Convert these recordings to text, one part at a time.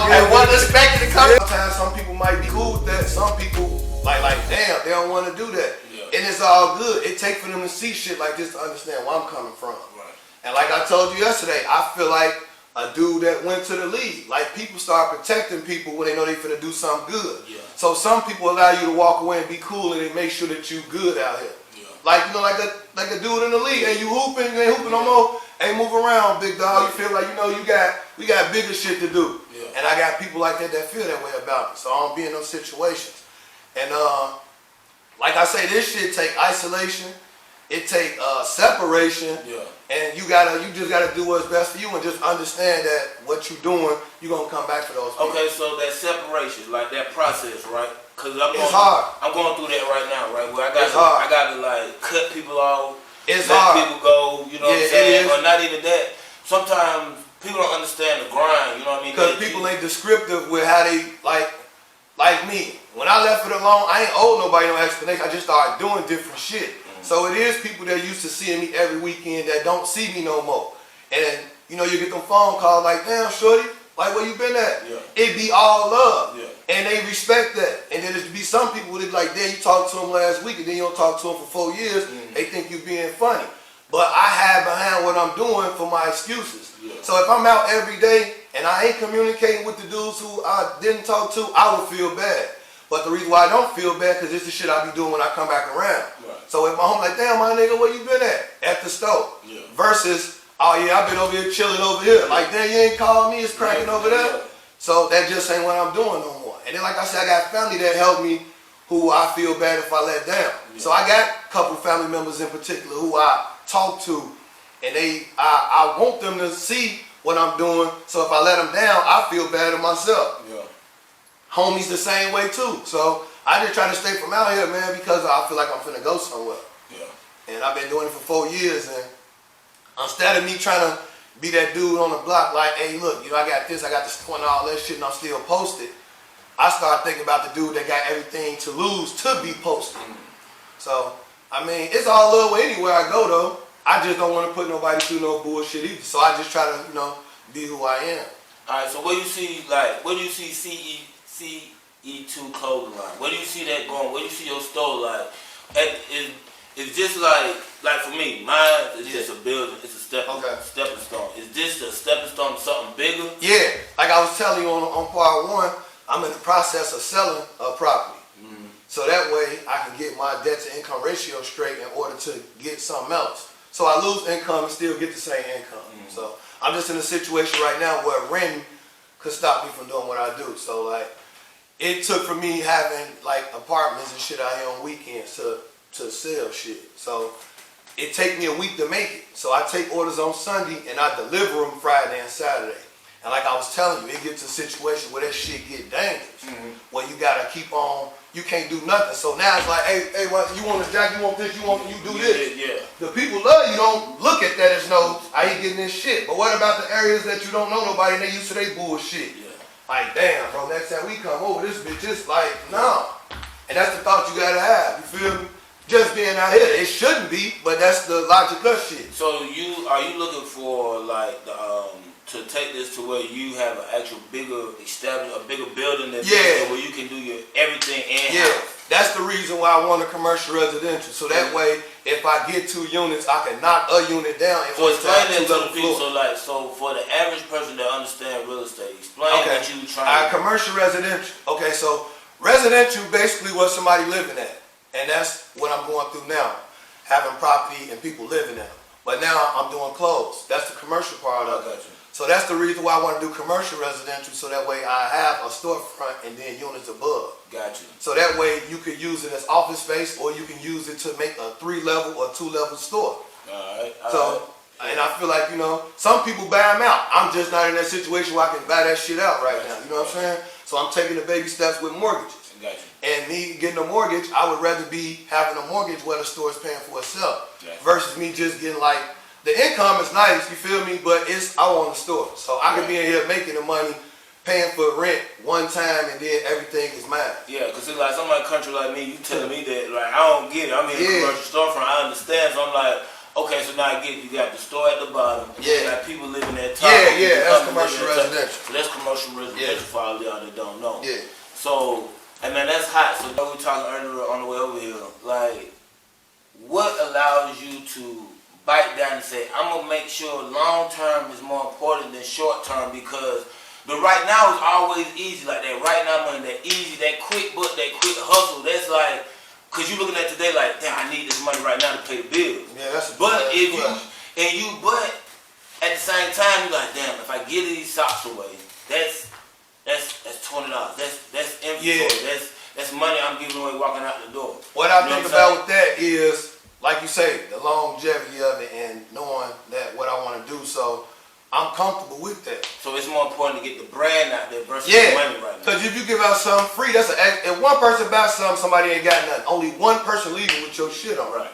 and wasn't expecting to come. Sometimes some people might be cool with that. Some people like damn, they don't want to do that. Yeah. And it's all good. It takes for them to see shit like this to understand where I'm coming from. Right. And like I told you yesterday, I feel like a dude that went to the league. Like people start protecting people when they know they finna do something good. Yeah. So some people allow you to walk away and be cool and they make sure that you good out here. Yeah. Like you know, like a dude in the league, and you hooping, you ain't hooping no more. Ain't move around, big dog. You feel like we got bigger shit to do. Yeah. And I got people like that feel that way about me. So I don't be in those situations. And like I say, this shit take isolation. It take separation. Yeah. And you just gotta do what's best for you and just understand that what you're doing, you're gonna come back for those people. Okay, so that separation, like that process, right? Cause I'm going through that right now, right? Where I gotta like cut people off. It's let hard. people go, you know what I'm saying? Or not even that. Sometimes people don't understand the grind, you know what I mean? Because people ain't descriptive with how they, like me. When I left it alone, I ain't owe nobody no explanation. I just started doing different shit. So it is people that used to seeing me every weekend that don't see me no more. And then, you get them phone calls like, damn, shorty, like where you been at? Yeah. It be all love. Yeah. And they respect that. And then there's be some people who be like, damn, you talked to them last week and then you don't talk to them for 4 years. Mm-hmm. They think you being funny. But I hide behind what I'm doing for my excuses. Yeah. So if I'm out every day and I ain't communicating with the dudes who I didn't talk to, I would feel bad. But the reason why I don't feel bad, because it's the shit I be doing when I come back around. Right. So if my home like, damn, my nigga, where you been at the store? Yeah. Versus, oh yeah, I've been over here chilling over here. Like, damn, you ain't calling me, it's cracking over there. So that just ain't what I'm doing no more. And then like I said, I got family that help me who I feel bad if I let down. Yeah. So I got a couple family members in particular who I talk to, and I want them to see what I'm doing. So if I let them down, I feel bad at myself. Yeah. Homies the same way too. So I just try to stay from out here, man, because I feel like I'm finna go somewhere. Yeah. And I've been doing it for 4 years, and instead of me trying to be that dude on the block like, hey, look, I got this point, all that shit, and I'm still posted, I start thinking about the dude that got everything to lose to be posted. So, I mean, it's all love anywhere I go, though. I just don't want to put nobody through no bullshit either. So I just try to, be who I am. All right, so where do you see CE2 clothing line? Where do you see that going? Where do you see your store like? It's just like for me, mine is just a building. It's a stepping stone. Is this a stepping stone to something bigger? Yeah, like I was telling you on part one, I'm in the process of selling a property. Mm-hmm. So that way I can get my debt to income ratio straight in order to get something else. So I lose income and still get the same income. Mm-hmm. So I'm just in a situation right now where renting could stop me from doing what I do. So like, it took for me having like apartments and shit out here on weekends to sell shit. So it take me a week to make it. So I take orders on Sunday and I deliver them Friday and Saturday. And like I was telling you, it gets to a situation where that shit get dangerous. Mm-hmm. Where you gotta keep on, you can't do nothing. So now it's like, hey, what, you want this jacket, you want this, you do this. Yeah. The people love you, don't look at that as I ain't getting this shit. But what about the areas that you don't know nobody and they used to their bullshit? Yeah. Like, damn, bro, next time we come over, this bitch is like, no. And that's the thought you gotta have, you feel me? Just being out here, it shouldn't be, but that's the logic of shit. So are you looking for like the to take this to where you have an actual bigger building that where you can do your everything in-house? Yeah, that's the reason why I want a commercial residential. So that way, if I get 2 units, I can knock a unit down. So explain that to the people. So for the average person that understands real estate, explain what you trying. Commercial residential. Okay, so residential basically what somebody living at. And that's what I'm going through now, having property and people living there. But now I'm doing clothes. That's the commercial part of it. So that's the reason why I want to do commercial residential, so that way I have a storefront and then units above. Gotcha. So that way you could use it as office space, or you can use it to make a 3-level or 2-level store. Alright. And I feel like, some people buy them out. I'm just not in that situation where I can buy that shit out right now. You know what I'm saying? So I'm taking the baby steps with mortgages. Gotcha. And me getting a mortgage, I would rather be having a mortgage where the store is paying for itself, versus me just getting like, the income is nice, you feel me, but I want the store. So I could be in here making the money, paying for rent one time, and then everything is mine. Yeah, because it's like somebody country like me, you telling me that, like, I don't get it. I'm in a commercial storefront, I understand, so I'm like, Okay, so now I get you got the store at the bottom. Yeah. You got people living at top. Yeah, people that's coming commercial living at top. residential. So that's commercial residential for all y'all that don't know. Yeah. So, and man, that's hot. So we were talking earlier on the way over here. Like, what allows you to bite down and say, I'm gonna make sure long term is more important than short term? Because the right now is always easy, like that right now money, that easy, that quick buck, that quick hustle. That's like, cause you looking at today like, damn, I need this money right now to pay the bills. Yeah, that's a But if question. but at the same time, you like, damn, if I give these socks away, that's $20. That's inventory. Yeah. That's money I'm giving away walking out the door. What I You know think what I'm about with that is, like you say, the longevity of it and knowing that what I want to do. So I'm comfortable with that. So it's more important to get the brand out there versus Yeah, the money right now. because if you give out something free, that's if one person buys something, somebody ain't got nothing. Only one person leaving with your shit on. Right.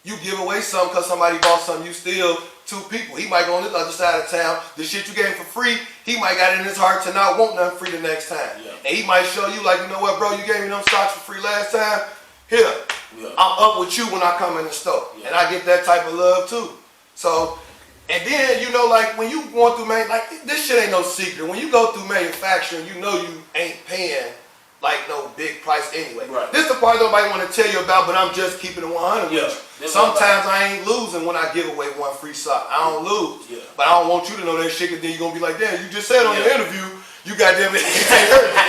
You give away something because somebody bought something, you steal two people. He might go on the other side of town. The shit you gave him for free, he might got it in his heart to not want nothing free the next time. Yeah. And he might show you like, you know what, bro, you gave me them stocks for free last time. Here, Yeah. I'm up with you when I come in the store. Yeah. And I get that type of love too. So, and then, you know, like when you going through, like this shit ain't no secret. When you go through manufacturing, you know you ain't paying like no big price anyway. Right. This the part nobody want to tell you about, but I'm just keeping it 100 Yeah. with you. Sometimes I ain't losing when I give away one free sock. I don't lose. Yeah. But I don't want you to know that shit, because then you're going to be like, damn, you just said on your Yeah. interview, you goddamn it, you ain't hurt me.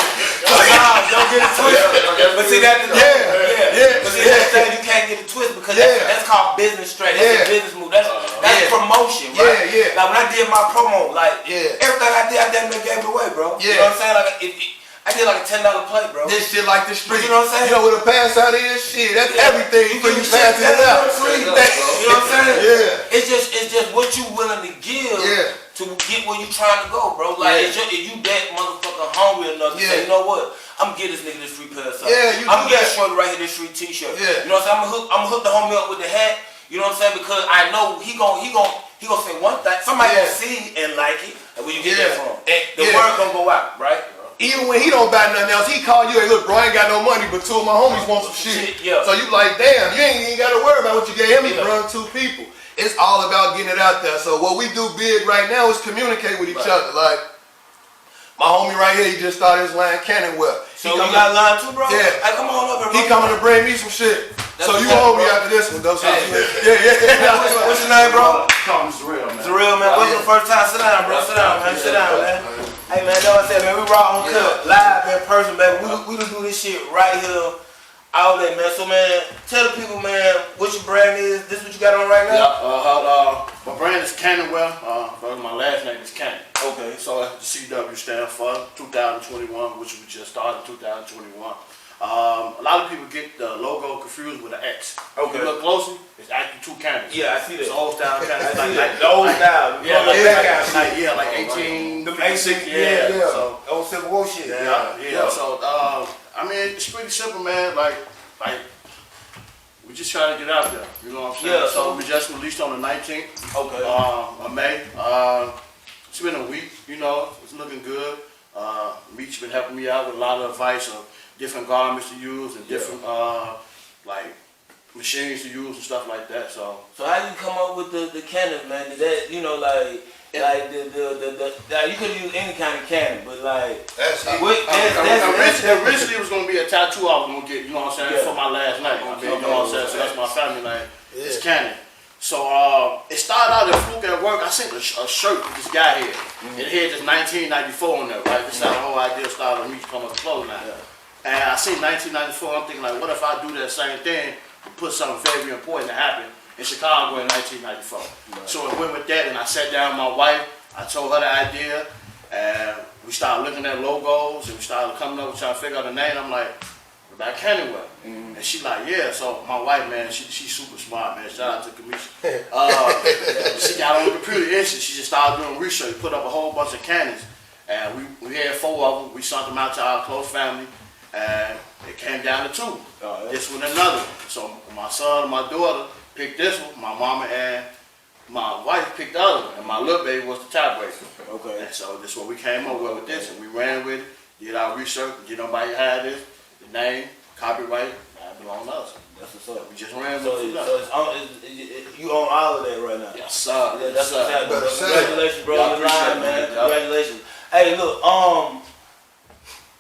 Nah, don't get it twisted. But see that's the Yeah. But see that's the thing, you can't get it twisted because Yeah. that's called business straight. That's Yeah. a business move. That's Yeah. promotion, right? Yeah. Like when I did my promo, like Yeah. everything I did, I damn near gave it away, bro. You Yeah. know what I'm saying? Like I did like a $10 plate, bro. This shit like the street. You know what I'm saying? You know what a pass out is? Shit, that's Yeah. everything for you give passing shit it out. for free. You know what I'm saying? Yeah. It's just what you willing to give Yeah. to get where you trying to go, bro. Like Yeah. if you that motherfucker hungry enough to Yeah. say, you know what? I'm gonna get this nigga this free pair of socks. Yeah, you I'm do gonna get that. shorty right here this free t-shirt. Yeah. You know what I'm saying? I'm gonna hook the homie up with the hat. You know what I'm saying? Because I know he gonna say one thing. Somebody Yeah. gonna see and like it. And where you get Yeah. that from? And- The yeah. word gonna go out, right? Even when he don't buy nothing else, he call you, hey, look, bro, I ain't got no money, but two of my homies want some shit. Yeah. So you like, damn, you ain't even got to worry about what you gave him. He Yeah. run two people. It's all about getting it out there. So what we do big right now is communicate with each Right. other. Like, my homie right here, he just started his line Cannon Well. So you got line too, bro? Yeah. Hey, come on up here, bro. He coming to bring me some shit. That's So you what's up, owe me bro. after this one, though. So Hey. yeah. What's your name, bro? Call me Zarel, man. It's real, man. What's your first time? Sit down, bro. Sit down, man. Sit down, man. Hey, man, know what I said, man. We raw on cut, live in person, baby. We gonna do this shit right here, all day, man. So, man, tell the people, man, what your brand is. This what you got on right Yeah, now? my brand is Cannonwell. My last name is Cannon. Okay. So the CW stands for 2021, which we just started 2021. A lot of people get the logo confused with an X. Okay. If you look closely, it's actually two cannons. Yeah, I see It's that. old style cannon. I see that. The old style. Yeah, like like, that guy shit. like 18, Them 56, yeah. So, Old Civil War shit. yeah. So, I mean, it's pretty simple, man. Like, we just try to get out there. You know what I'm saying? Yeah. So we just released on the 19th Okay. of May. It's been a week. You know, it's looking good. Meech's been helping me out with a lot of advice of different garments to use and different like machines to use and stuff like that. So So how you come up with the cannon, man? Did that, you know, like you could use any kind of cannon, but like That's it. originally it was gonna be a tattoo I was gonna get. You know what I'm saying? Yeah. For my last name. I mean, you know what I'm saying? So that's my family name. It's Yeah. Cannon. So it started out at Fluke at work. I seen a shirt with this guy here. It had this 1994 on there, right? This is how the whole idea started of me coming up with clothing line. And I seen 1994. I'm thinking like, what if I do that same thing but put something very important to happen in Chicago in 1994? So I went with that, and I sat down with my wife. I told her the idea, and we started looking at logos, and we started coming up with trying to figure out the name. I'm like, about Cannonwell. And she like, yeah. So my wife, man, she's super smart, man. Shout out to Kamisha. She got on the computer instant. She just started doing research, put up a whole bunch of cannons. And we had 4 of them. We sent them out to our close family. And it came down to 2. This one and another one. So my son and my daughter picked this one. My mama and my wife picked the other one. And my little baby was the tiebreaker. Okay. And so this is what we came up with this. And we ran with it, did our research, did nobody had this. The name, copyright, that belong to us. That's what's up. We just ran So, with you own all of that right now. Yes, sir. Yeah, that's what's happening, bro. Better say it. Congratulations, bro. Yeah, I You're appreciate lying, it, man. man. Congratulations. Hey, look,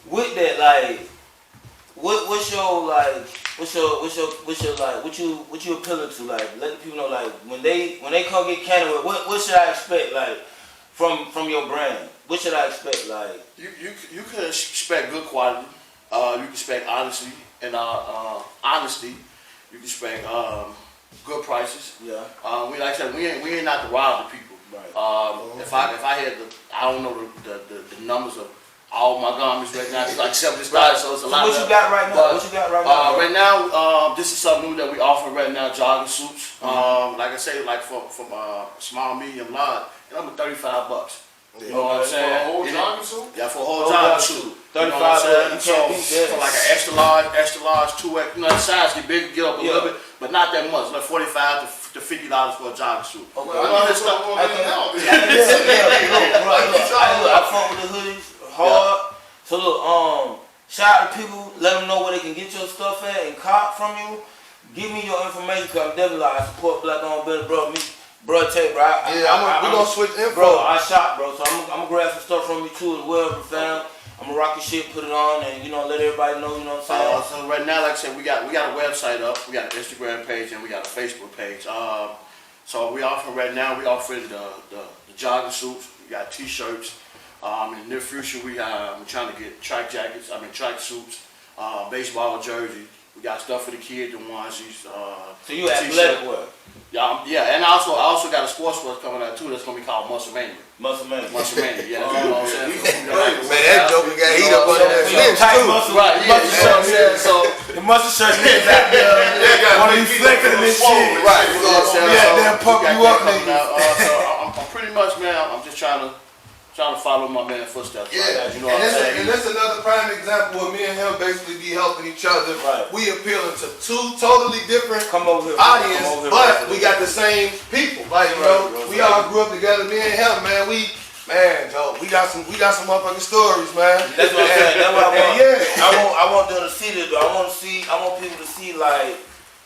with that, like, what's your like, what you appealing to, like, let the people know, like, when they come get Canada, what should I expect, like, from your brand? What should I expect, like? You can expect good quality. You can expect honesty and honesty. You can expect good prices. Yeah. We like I said, we ain't not to rob the people. Right. If I had I don't know the numbers of all my garments right now. It's like 70 styles, so it's a lot. What you got right now? But, What you got right now? right now, this is something new that we offer right now. Jogging suits. Like I say, like from small, medium, large, and I'm at $35. You know what I'm saying? For a whole jogging suit? Yeah, for a whole jogging suit. You know what I'm saying? So, for like an extra large, 2X, you know, the size get bigger, get up a little bit, but not that much. Like $45 to $50 for a jogging suit. Okay. You know this stuff? I fuck with the hoodies hard. So look, shout out to people, let them know where they can get your stuff at and cop from you. Give me your information, cause I'm definitely like, I support Black Owned Business, bro. Bro, tell you, bro. We gonna switch info. Bro, I shop, bro, so I'm gonna grab some stuff from you too as well, fam. I'm gonna rock your shit, put it on, and let everybody know, you know what I'm saying? So right now, like I said, we got a website up, we got an Instagram page, and we got a Facebook page. So we offering the jogging suits, we got t-shirts. In the near future, we're trying to get track suits, baseball jerseys. We got stuff for the kids, the onesies. So you athletic wear? Yeah, and I also got a sports wear coming out too. That's gonna be called Muscle Mania. Muscle Man. Muscle Mania, yeah. You know what I'm saying? Man, that joker got heat up under that bench too. Right, yeah. So the muscle shirt niggas out there wanna be flexing this shit. right, you know what I'm saying? Yeah, they'll pump you up, nigga. So I'm pretty much, man. I'm just trying to follow my man's footsteps. Yeah, you know what I'm saying? and that's another prime example where me and him basically be helping each other. Right. We appealing to two totally different Come over here. audience, Come over here, but right. we got the same people. Like we all grew up together. Me and him, man. Joe, we got some motherfucking stories, man. That's what I'm saying. That's what I want. Yeah. I want them to see this. I want people to see like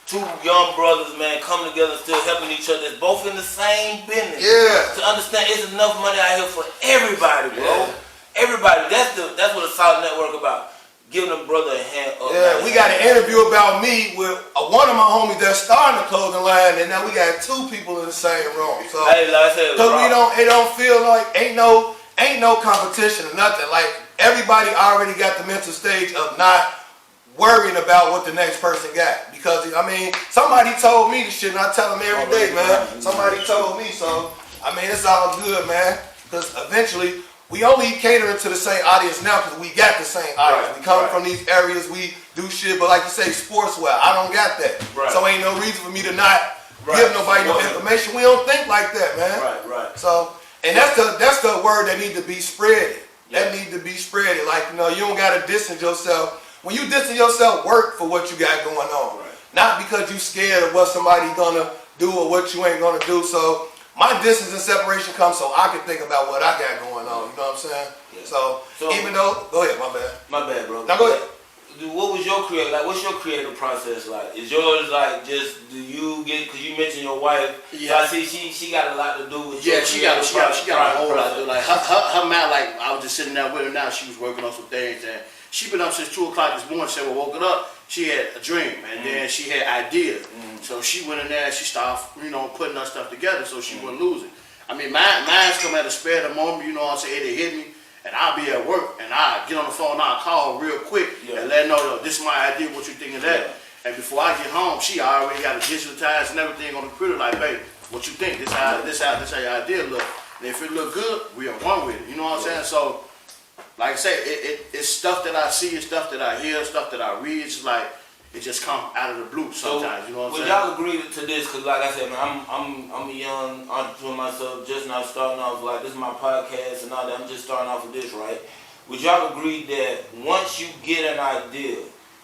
two young brothers, man, coming together, still helping each other. It's both in the same business. Yeah. To understand, it's enough money out here for everybody, bro. Yeah. Everybody. That's what a solid network about. Giving a brother a hand up. Yeah, we got an interview about me with one of my homies that's starting a clothing line, and now we got two people in the same room. So, Hey, like I said, cause it don't feel like ain't no competition or nothing. Like everybody already got the mental stage of not worrying about what the next person got. Because somebody told me this shit, and I tell them every day, man. Somebody told me, so it's all good, man. Cause eventually we only catering to the same audience now because we got the same audience. Right, we come from these areas, we do shit, but like you say, sportswear, I don't got that. Right. So ain't no reason for me to not give nobody no information. We don't think like that, man. Right. So, and that's the word that need to be spreaded. That need to be spreaded. Like, you don't gotta distance yourself. When you distance yourself, work for what you got going on. Right. Not because you scared of what somebody gonna do or what you ain't gonna do. So my distance and separation comes so I can think about what I got going on. You know what I'm saying? Yeah. So even though, go ahead, my bad, bro. Now go ahead. What was your what's your creative process like? Is yours like just do you get? Cause you mentioned your wife. Yeah. So I see she got a lot to do with. Yeah, she got a whole lot to do. Like Like her man, like I was just sitting there with her now. She was working on some things, and she been up since 2 o'clock this morning. She said, "Well, woke up." She had a dream, and then she had ideas. So she went in there and she started, putting her stuff together so she wouldn't lose it. Mine's come at a spare the moment. You know what I'm saying? It hit me. And I'll be at work, and I'll get on the phone, and I'll call real quick and let her know, this is my idea, what you think of that. Yeah. And before I get home, she already got it digitalized and everything on the computer, like, baby, what you think? This how your idea look. And if it look good, we are one with it. You know what I'm saying? So, like I say, it's stuff that I see, it's stuff that I hear, stuff that I read. It's like, it just come out of the blue sometimes, you know what I'm saying? Would y'all agree to this? Because like I said, man, I'm a young entrepreneur myself, just now starting off, like, this is my podcast and all that. I'm just starting off with this, right? Would y'all agree that once you get an idea,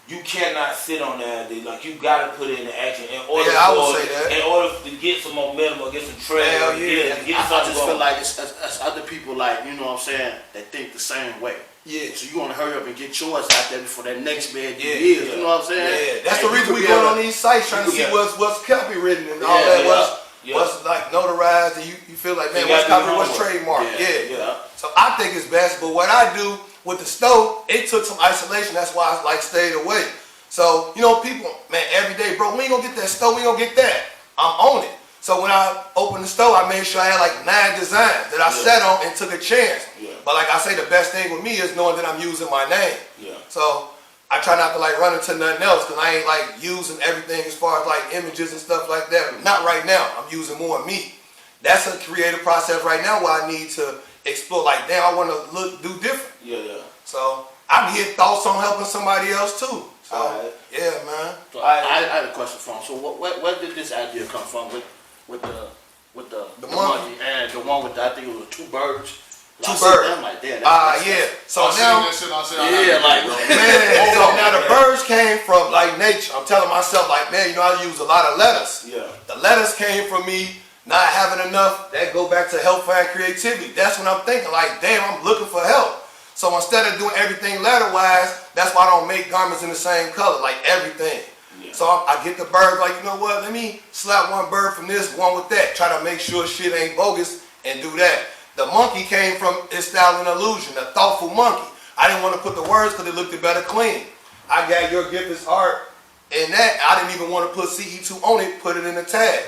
you cannot sit on the idea? Like, you got to put it into action in order I would say that. In order to get some momentum or get some trail. Hell yeah. Get I something just feel going. like it's other people, like, you know what I'm saying, that think the same way. Yeah. So you want to hurry up and get yours out there before that next man Yeah, is. yeah. You know what I'm saying? Yeah, that's Hey, the you reason could we be going able- on these sites trying to see Yeah. what's copywritten and all Yeah, that, yeah. what's like notarized, and you feel like, man, You what's gotta do copyright, what's homework. trademark? Yeah, Yeah. yeah. So I think it's best, but what I do with the stove, it took some isolation. That's why I like stayed away. So, you know, people, man, every day, bro, we ain't gonna get that stove, we ain't gonna get that. I'm on it. So when I opened the stove, I made sure I had like 9 designs that I Yeah. sat on and took a chance. Yeah. But like I say, the best thing with me is knowing that I'm using my name. Yeah. So I try not to like run into nothing else because I ain't like using everything as far as like images and stuff like that. Not right now. I'm using more of me. That's a creative process right now where I need to explore. Like, damn, I want to do different. Yeah, yeah. So I get thoughts on helping somebody else too. So Alright. yeah, man. So I had a question for him. So where did this idea come from with the monkey and the one with I think it was 2 birds. Two I see birds. them like that. Yeah. So I seen now. that shit. I said, Yeah, like Man, so now the birds came from like nature. I'm telling myself like, man, you know, I use a lot of letters. Yeah. The letters came from me not having enough. That go back to help find creativity. That's when I'm thinking like, damn, I'm looking for help. So instead of doing everything letter-wise, that's why I don't make garments in the same color, like everything. Yeah. So I get the birds like, you know what, let me slap one bird from this, one with that. Try to make sure shit ain't bogus and do that. The monkey came from its style and illusion, a thoughtful monkey. I didn't want to put the words because it looked better clean. I got your gift is art and that. I didn't even want to put CE2 on it, put it in the tag.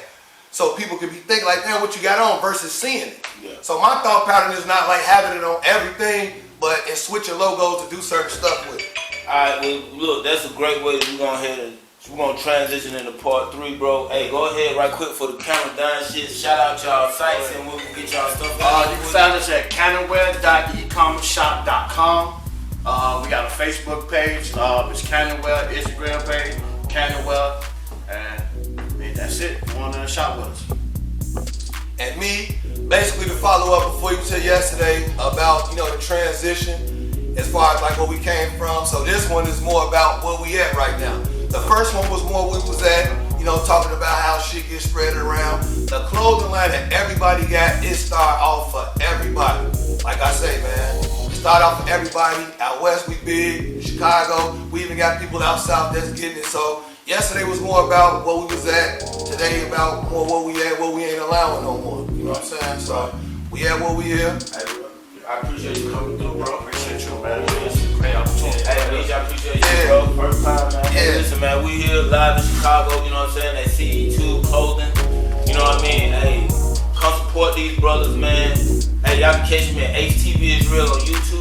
So people could be thinking like, man, what you got on versus seeing it. Yeah. So my thought pattern is not like having it on everything, but in switching logos to do certain stuff with it. Alright, well, look, that's a great way to go ahead and we're gonna transition into part 3, bro. Hey, go ahead right quick for the camera down shit. Shout out y'all sites and we'll get y'all stuff out. You can find us at cannonware.ecommerceshop.com. We got a Facebook page. It's Cannonware Instagram page, Cannonware, and that's it. You want to shop with us? And me, basically to follow up before you said yesterday about, you know, the transition as far as like where we came from. So this one is more about where we at right now. The first one was more where we was at, you know, talking about how shit gets spread around. The clothing line that everybody got, it start off for everybody. Like I say, man, we start off for everybody. Out west we big, Chicago, we even got people out south that's getting it. So yesterday was more about where we was at. Today about more where we at, where we ain't allowing no more. You know what I'm saying? So we at where we here. I appreciate you coming through, bro. Appreciate you, man. Great opportunity. Hey, Leach, I appreciate you, Yeah. bro. First time, man. Hey, Yeah. listen, man, we here live in Chicago, you know what I'm saying? At CE2 Clothing. You know what I mean? Hey, come support these brothers, man. Hey, y'all can catch me at HTV Israel on YouTube.